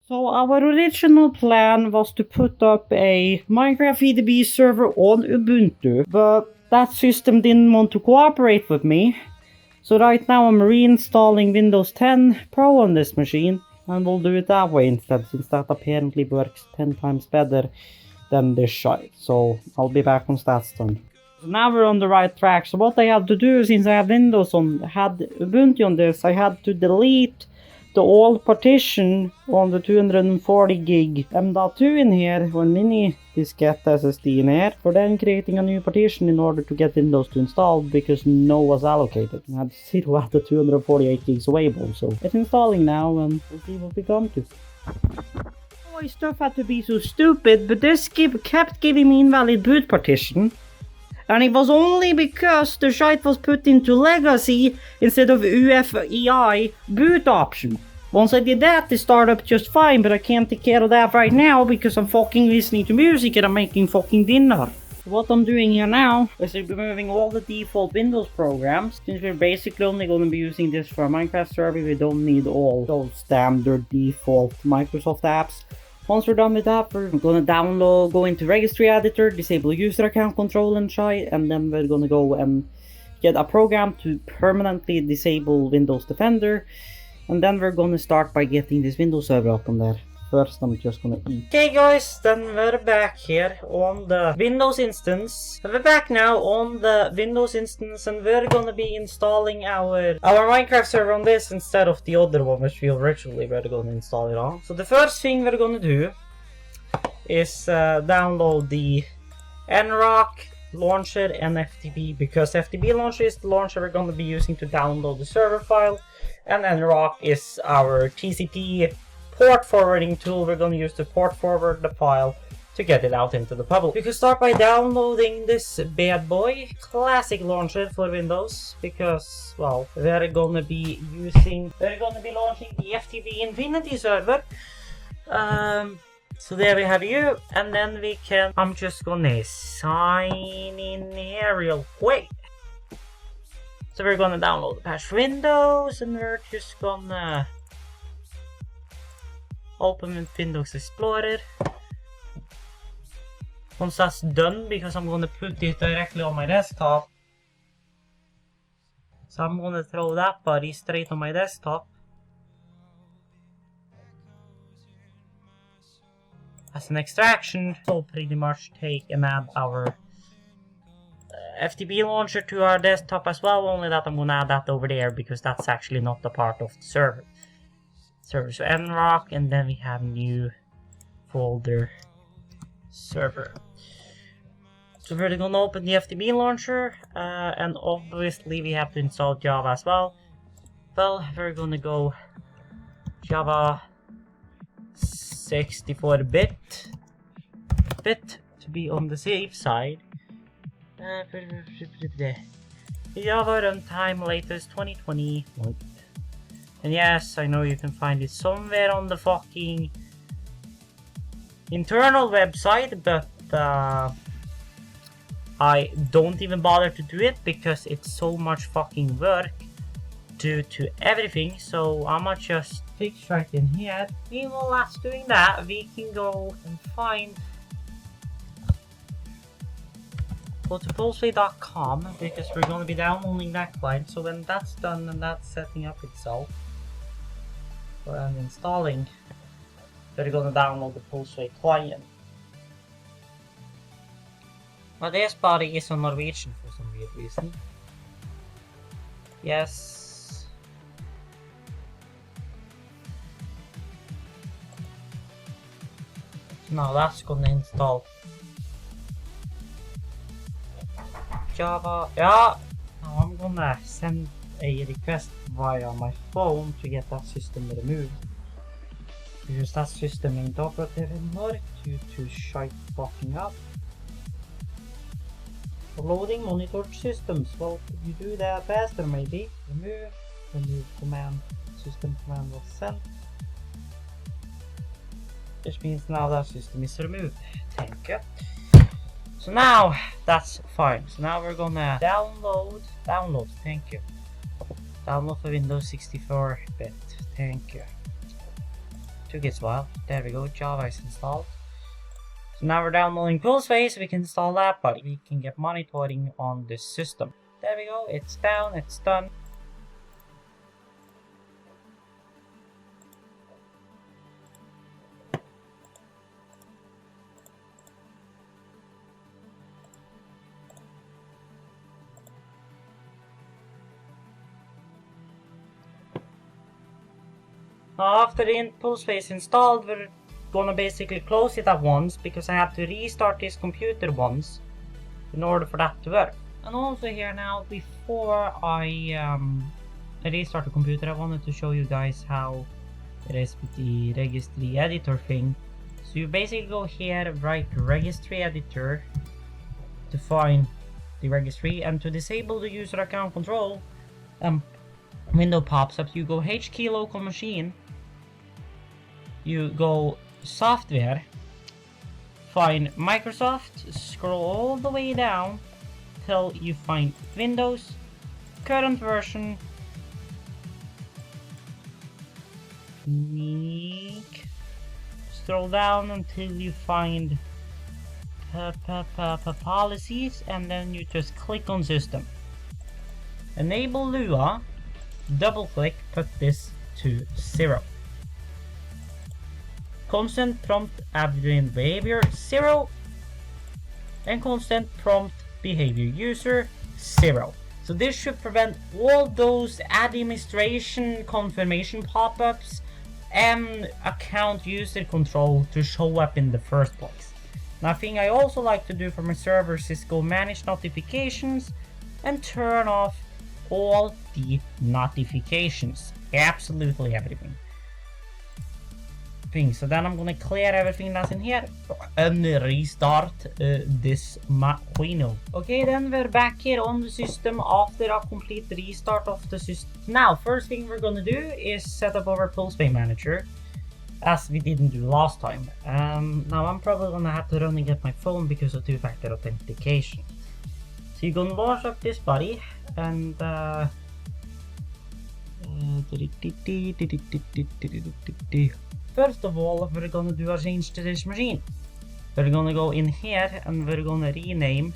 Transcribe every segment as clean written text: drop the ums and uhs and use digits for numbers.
So our original plan was to put up a Minecraft FTB server on Ubuntu, but that system didn't want to cooperate with me. So right now I'm reinstalling Windows 10 Pro on this machine, and we'll do it that way instead, since that apparently works 10 times better than this shite. So I'll be back once that's done. So now we're on the right track. So what I had to do, since I had Ubuntu on this, I had to delete the old partition on the 240 gig M.2 in here, one mini diskette SSD in here, for then creating a new partition in order to get Windows to install, because no was allocated. I had 0 at the 248 gigs available, so it's installing now and we'll see what we come to. My stuff had to be so stupid, but this kept giving me invalid boot partition. And it was only because the shite was put into legacy instead of UEFI boot option. Once I did that, it started up just fine, but I can't take care of that right now because I'm fucking listening to music and I'm making fucking dinner. What I'm doing here now is removing all the default Windows programs. Since we're basically only going to be using this for a Minecraft server, we don't need all those standard default Microsoft apps. Once we're done with that, we're gonna go into registry editor, disable user account control and shit, and then we're gonna go and get a program to permanently disable Windows Defender, and then we're gonna start by getting this Windows server up on there. First, I'm just gonna eat. Okay guys, then we're back here on the Windows instance. We're back now on the Windows instance, and we're gonna be installing our Minecraft server on this instead of the other one which we originally were gonna install it on. So the first thing we're gonna do is download the ngrok launcher and FTB, because FTB launcher is the launcher we're gonna be using to download the server file, and ngrok is our TCP port forwarding tool. We're going to use to port forward the file to get it out into the public. We can start by downloading this bad boy, classic launcher for Windows, because, well, we're going to be launching the FTB Infinity server. So there we have you, and then we can, I'm just gonna sign in here real quick. So we're gonna download the patch for Windows, and we're just gonna open with Windows Explorer. Once that's done, because I'm going to put it directly on my desktop, so I'm going to throw that buddy straight on my desktop. As an extraction, so pretty much take and add our FTB launcher to our desktop as well, only that I'm going to add that over there because that's actually not the part of the server. So ngrok, and then we have new folder server. So we're going to open the FTB launcher, and obviously we have to install Java as well. Well, we're going to go Java 64-bit to be on the safe side. Java runtime latest 2021. And yes, I know you can find it somewhere on the fucking internal website, but I don't even bother to do it because it's so much fucking work due to everything. So I'ma just fix right in here. Meanwhile, that's doing that, we can go and go to portforwarding.com because we're going to be downloading that client. So when that's done and that's setting up itself and installing, we're going to download the portforwarding client. But this body is on Norwegian for some weird reason. Yes. Now that's going to install Java. Yeah. Now I'm going to send a request via my phone to get that system removed, because that system ain't operative anymore due to shite fucking up. Loading monitored systems. Well, could you do that faster maybe? Remove command, system command was sent, which means now that system is removed. Thank you. So now that's fine. So now we're gonna download, thank you. Download for Windows 64-bit, thank you. Took its while. There we go, Java is installed. So now we're downloading Pulseway, so we can install that, but we can get monitoring on this system. There we go, it's down, it's done. Now after the Pulseway is installed, we're gonna basically close it at once, because I have to restart this computer once in order for that to work. And also here now, before I restart the computer, I wanted to show you guys how it is with the registry editor thing. So you basically go here, write registry editor to find the registry, and to disable the user account control window pops up. You go HKey local machine, you go software, find Microsoft, scroll all the way down till you find Windows, current version, scroll down until you find policies, and then you just click on system. Enable Lua, double click, put this to 0. Constant prompt admin behavior 0, and constant prompt behavior user 0. So this should prevent all those administration confirmation pop-ups and account user control to show up in the first place. Now, a thing I also like to do for my servers is go manage notifications and turn off all the notifications, absolutely everything. So then I'm gonna clear everything that's in here and restart this machine. Okay, then we're back here on the system after a complete restart of the system. Now, first thing we're gonna do is set up our Pulseway manager, as we didn't do last time. Now I'm probably gonna have to run and get my phone because of two-factor authentication. So you're gonna launch up this body and first of all, we're gonna do a change to this machine. We're gonna go in here and we're gonna rename,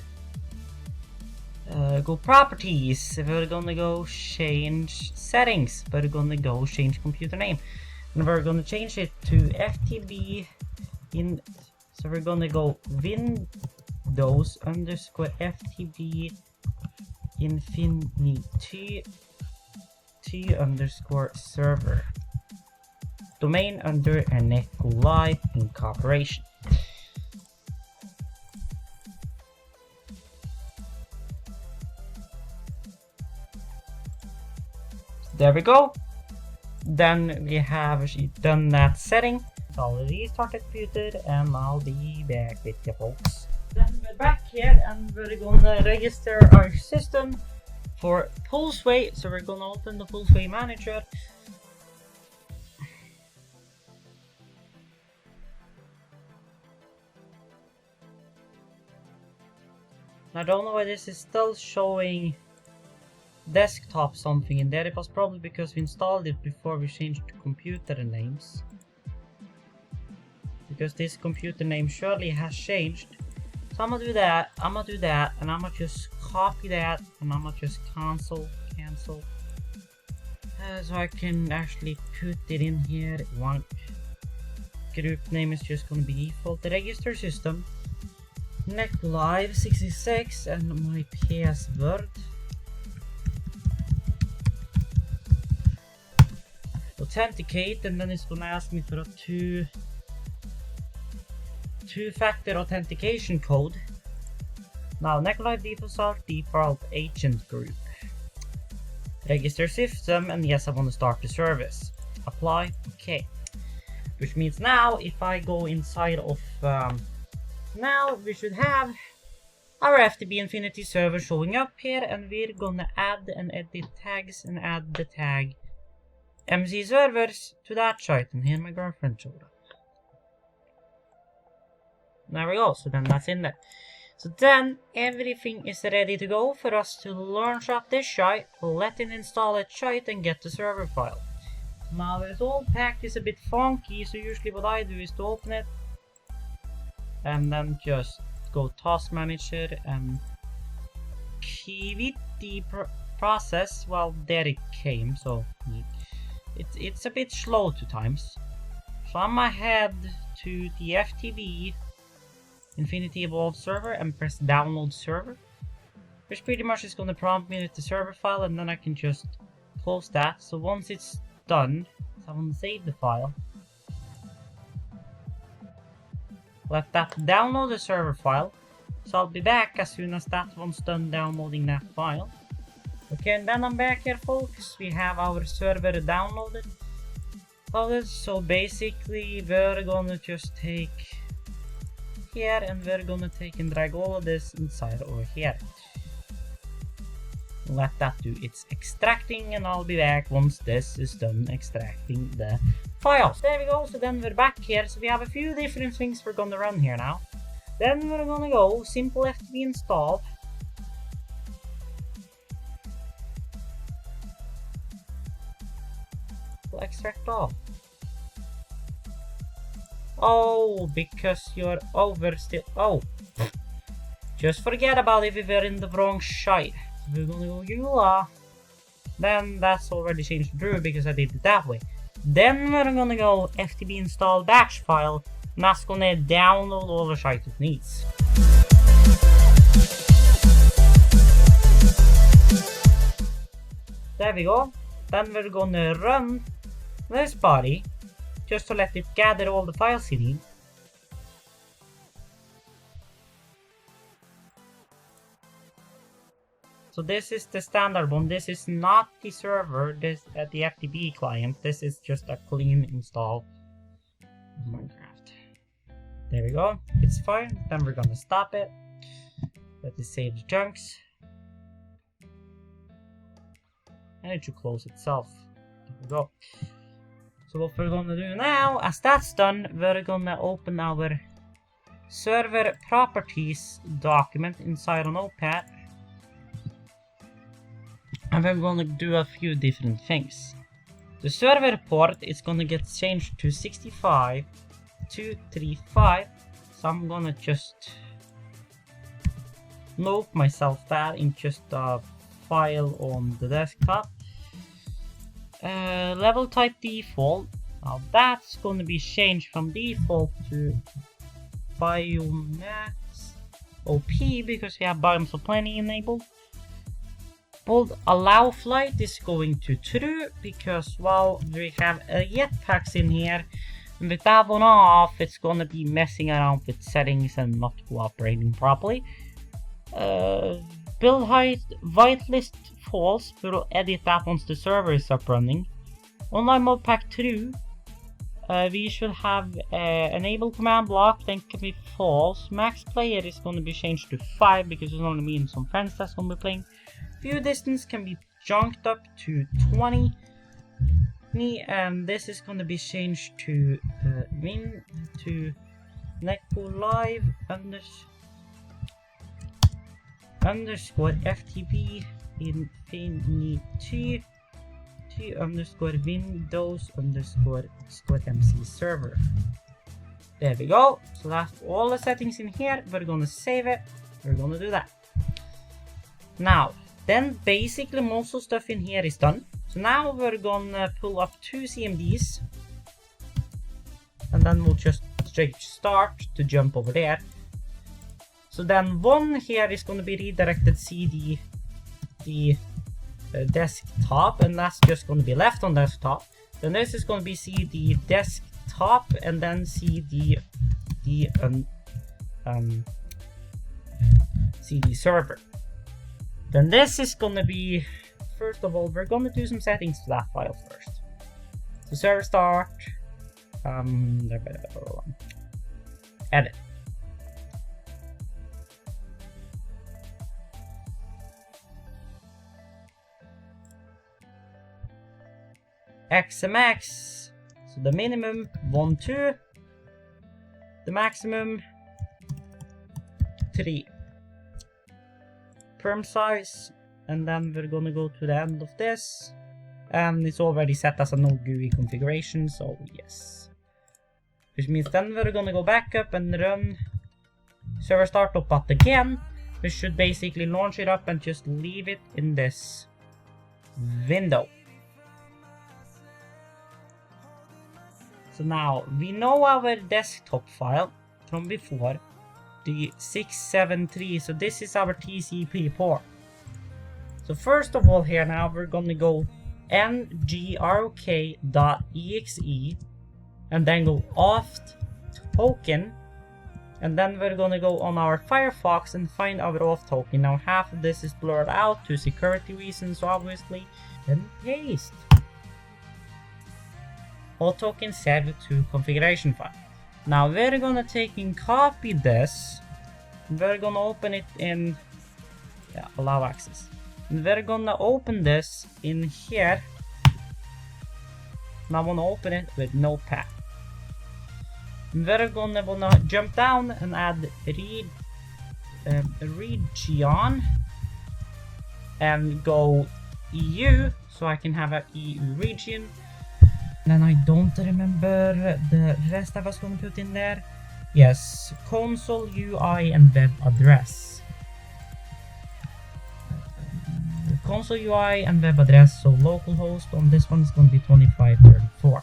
go properties, we're gonna go change settings, we're gonna go change computer name, and we're gonna change it to FTB in, so we're gonna go Windows underscore FTB Infinity underscore server. Domain under ngrok incorporation. There we go. Then we have done that setting. So I'll restart the computer and I'll be back with you folks. Then we're back here and we're gonna register our system for Pulseway. So we're gonna open the Pulseway manager. I don't know why this is still showing desktop something in there. It was probably because we installed it before we changed to computer names. Because this computer name surely has changed. So I'm gonna do that, and I'm gonna just copy that, and I'm gonna just cancel. So I can actually put it in here. One group name is just gonna be default. The register system. Live66 and my password. Authenticate, and then it's gonna ask me for a two-factor authentication code. Now, Live default agent group. Register system, and yes, I want to start the service. Apply, okay. Which means now, if I go inside of now we should have our FTB Infinity server showing up here, and we're gonna add and edit tags and add the tag MC servers to that site, and here my girlfriend showed up. There we go, so then that's in there. So then everything is ready to go for us to launch up this site, let it install its site and get the server file. Now this old pack is a bit funky, so usually what I do is to open it and then just go task manager and quit the process. Well, there it came, so it's a bit slow to times. So I'm gonna head to the FTB Infinity Evolved server and press download server, which pretty much is gonna prompt me with the server file, and then I can just close that. So once it's done, so I'm gonna save the file. Let that download the server file. So I'll be back as soon as that one's done downloading that file. Okay, and then I'm back here, folks. We have our server downloaded. So basically we're gonna just take here and we're gonna take and drag all of this inside over here. Let that do its extracting, and I'll be back once this is done extracting the files. There we go, so then we're back here. So we have a few different things we're gonna run here now. Then we're gonna go simple FTB install. We'll extract all. Oh, because you're over still. Oh, just forget about it, we were in the wrong shite. We're gonna go EULA. Then that's already changed to true because I did it that way. Then we're gonna go FTB install batch file, and that's gonna download all the shite it needs. There we go. Then we're gonna run this body just to let it gather all the files you need. So this is the standard one. This is not the server, this at the FTB client. This is just a clean install of Minecraft. There we go. It's fine. Then we're gonna stop it. Let it save the chunks. And it should close itself. There we go. So what we're gonna do now, as that's done, we're gonna open our server properties document inside a notepad. And we're gonna do a few different things. The server port is gonna get changed to 65235. So I'm gonna just note myself that in just a file on the desktop. Level type default. Now that's gonna be changed from default to biomax OP because we have biomes of plenty enabled. Bold allow flight is going to true because, well, we have jetpacks in here, and with that one off it's gonna be messing around with settings and not cooperating properly. Build height whitelist false, we'll edit that once the server is up running. Online mode pack true. We should have enable command block, then can be false. Max player is going to be changed to 5 because it's only me and some friends that's going to be playing. View distance can be junked up to 20. And this is going to be changed to min to neko live underscore FTB Infinity underscore Windows underscore MC server. There we go. So that's all the settings in here. We're gonna save it. We're gonna do that. Now, then basically most of the stuff in here is done. So now we're gonna pull up 2 CMDs. And then we'll just straight start to jump over there. So then one here is gonna be redirected CD the desktop, and that's just going to be left on desktop. Then this is going to be CD desktop, and then CD CD server. Then this is going to be, first of all, we're going to do some settings to that file first. So server start, edit. XMX, so the minimum 1.2, the maximum 3. Perm size, and then we're gonna go to the end of this, and it's already set as a no GUI configuration, so yes. Which means then we're gonna go back up and run server startup bot again. We should basically launch it up and just leave it in this window. So now we know our desktop file from before, the 673, so this is our TCP port. So first of all here now we're gonna go ngrok.exe and then go auth token, and then we're gonna go on our Firefox and find our auth token. Now half of this is blurred out to security reasons obviously, then paste. Auth token saved to configuration file. Now we're gonna take and copy this, and we're gonna open it in allow access. And we're gonna open this in here. Now I wanna open it with Notepad. And we're gonna jump down and add region and go EU, so I can have a EU region. Then I don't remember the rest I was going to put in there. Yes, console UI and web address. Console UI and web address, so localhost on this one is going to be 2534.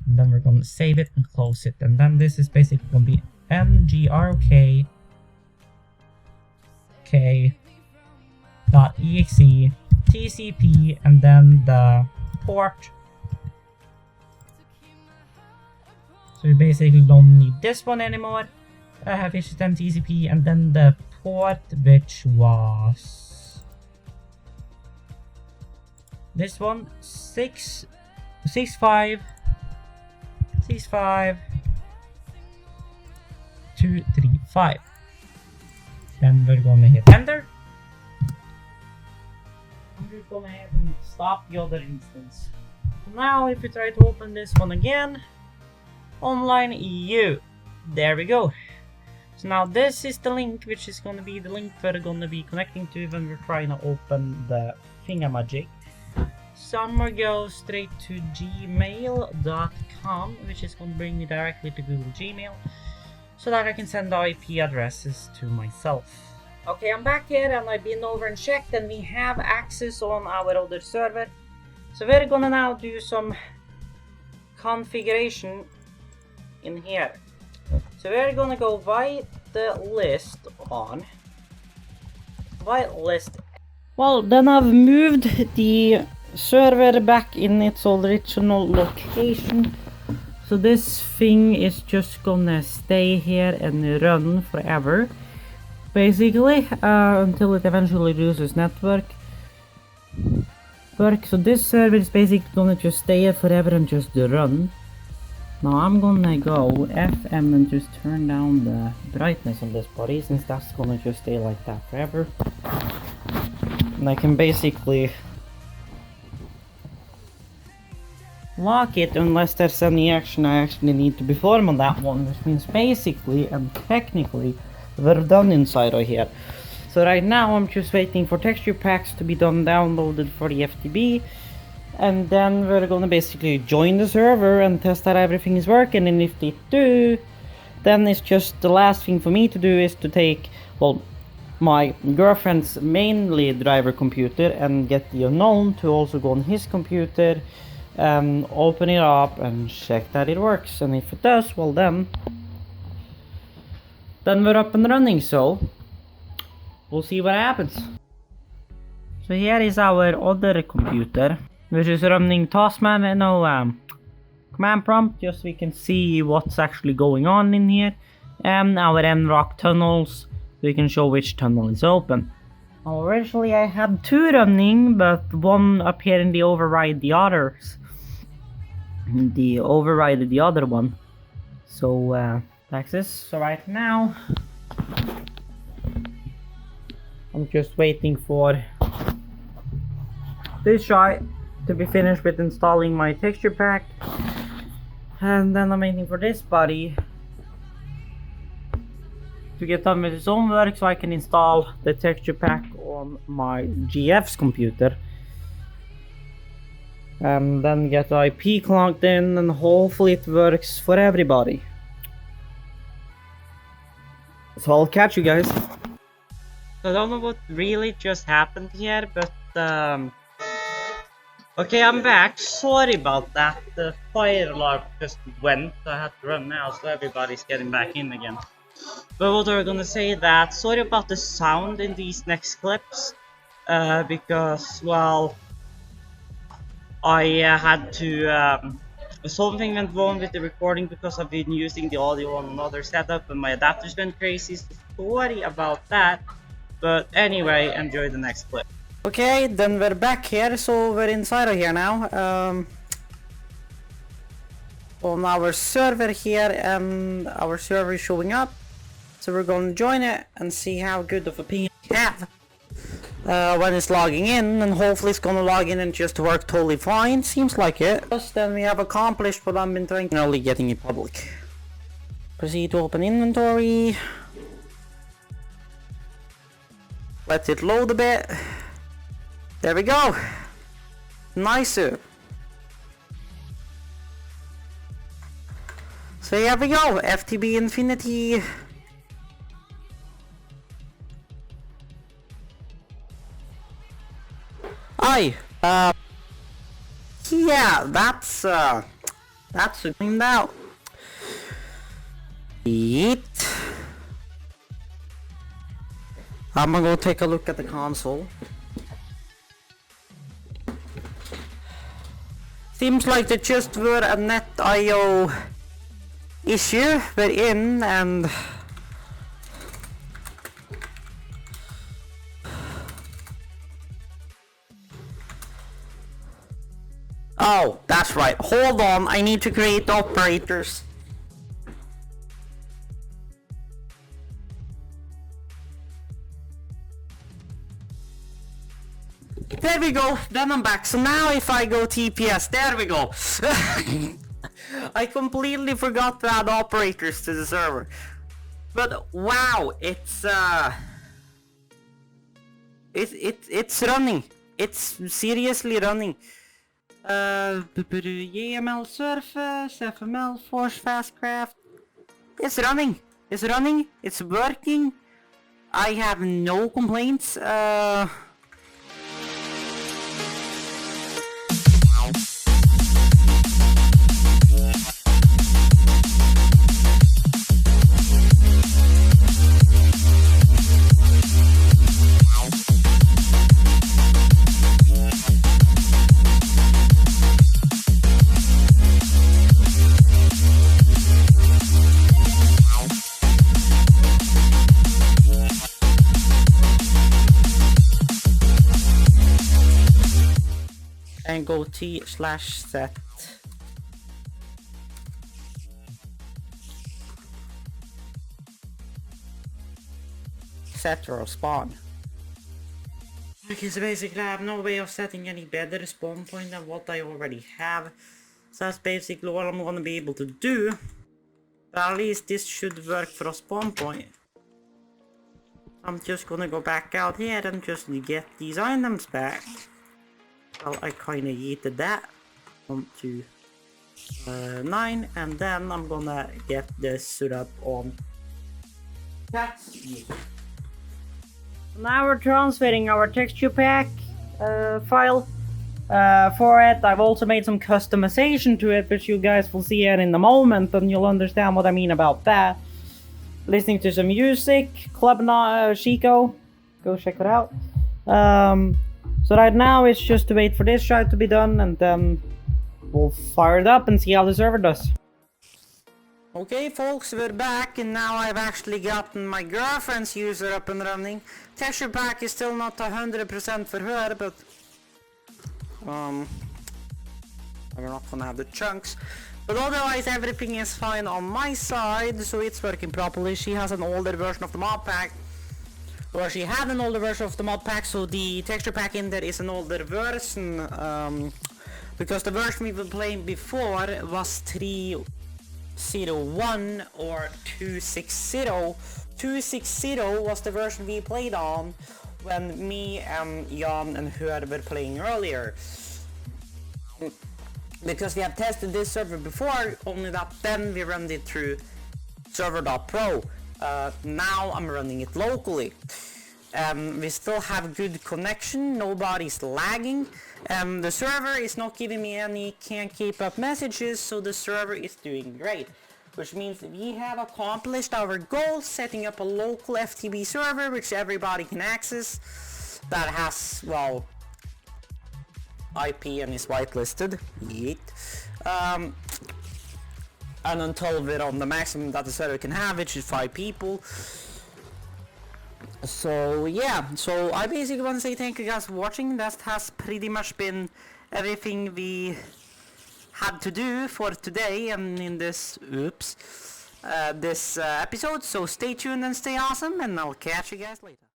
And then we're going to save it and close it. And then this is basically going to be ngrok .exe TCP and then the port. So we basically don't need this one anymore. I have HTTP TCP and then the port, which was this one, 65235. Then we're gonna hit enter. I'm just gonna ahead and stop the other instance. Now if we try to open this one again, online EU, there we go. So now this is the link, which is gonna be the link we're gonna be connecting to when we're trying to open the thingamajig. Somewhere goes straight to gmail.com, which is gonna bring me directly to Google Gmail, so that I can send the IP addresses to myself. Okay, I'm back here and I've been over and checked, and we have access on our other server. So we're gonna now do some configuration in here. So we're gonna go whitelist on whitelist. Well, then I've moved the server back in its original location. So this thing is just gonna stay here and run forever, basically, until it eventually loses network. So this server is basically gonna just stay here forever and just run. Now I'm gonna go FM and just turn down the brightness on this body, since that's gonna just stay like that forever. And I can basically lock it unless there's any action I actually need to perform on that one, which means basically and technically we're done inside of here. So right now I'm just waiting for texture packs to be downloaded for the FTB, and then we're gonna basically join the server and test that everything is working. And if they do, then it's just the last thing for me to do is to take, well, my girlfriend's mainly driver computer and get the unknown to also go on his computer and open it up and check that it works. And if it does, well then we're up and running, so we'll see what happens. So here is our other computer, which is running Taskman with no command prompt, just so we can see what's actually going on in here. And our ngrok tunnels, so we can show which tunnel is open. Now, originally I had two running, but one up here in the override the others. The override the other one. So like this. So right now I'm just waiting for this guy to be finished with installing my texture pack, and then I'm waiting for this buddy to get done with his own work so I can install the texture pack on my GF's computer. and then get the IP clonked in, and hopefully it works for everybody. So I'll catch you guys. I don't know what really just happened here, but okay, I'm back. Sorry about that. The fire alarm just went, so I had to run now, so everybody's getting back in again. But what I'm gonna say that, sorry about the sound in these next clips, because, well, I had to, something went wrong with the recording because I've been using the audio on another setup and my adapters went crazy, so sorry about that. But anyway, enjoy the next clip. Okay, then we're back here, so we're inside of here now. On our server here, and our server is showing up. So we're going to join it and see how good of a ping we have when it's logging in, and hopefully it's going to log in and just work totally fine. Seems like it. Plus, then we have accomplished what I've been trying to early getting in public. Proceed to open inventory. Let it load a bit. There we go. Nice. So here we go. FTB Infinity. Hi. Yeah, that's zoomed out. Yeet. I'm gonna go take a look at the console. Seems like there just were a net.io issue we're in, and oh, that's right. Hold on, I need to create operators. There we go, then I'm back. So now if I go TPS, there we go. I completely forgot to add operators to the server. But wow, it's running. It's seriously running. YML surface, FML, force fastcraft. It's running. It's running. It's working. I have no complaints. And go t/set set or spawn. Okay, so basically I have no way of setting any better spawn point than what I already have. So that's basically all I'm gonna be able to do. But at least this should work for a spawn point. I'm just gonna go back out here and just get these items back. Well, I kinda yeeted that. 1, 2, 9, and then I'm gonna get this set up on that speed. Now we're transferring our texture pack file for it. I've also made some customization to it, which you guys will see here in a moment, and you'll understand what I mean about that. Listening to some music, Club Chico, go check it out. So right now it's just to wait for this shot to be done, and then we'll fire it up and see how the server does. Okay folks, we're back, and now I've actually gotten my girlfriend's user up and running. Texture pack is still not 100% for her, but we're not gonna have the chunks. But otherwise everything is fine on my side, so it's working properly. She has an older version of the mod pack. Well, she had an older version of the mod pack, so the texture pack in there is an older version, because the version we were playing before was 3.01 or 2.60. 2.60 was the version we played on when me and Jan and Hör were playing earlier. because we have tested this server before, only that then we run it through server.pro. Now I'm running it locally. We still have good connection, nobody's lagging. The server is not giving me any can't keep up messages, so the server is doing great. Which means we have accomplished our goal, setting up a local FTB server which everybody can access, that has, well, IP and is whitelisted. Yeet. And until we're on the maximum that the server can have, which is 5 people. So yeah, so I basically want to say thank you guys for watching. That has pretty much been everything we had to do for today and in this episode. So stay tuned and stay awesome, and I'll catch you guys later.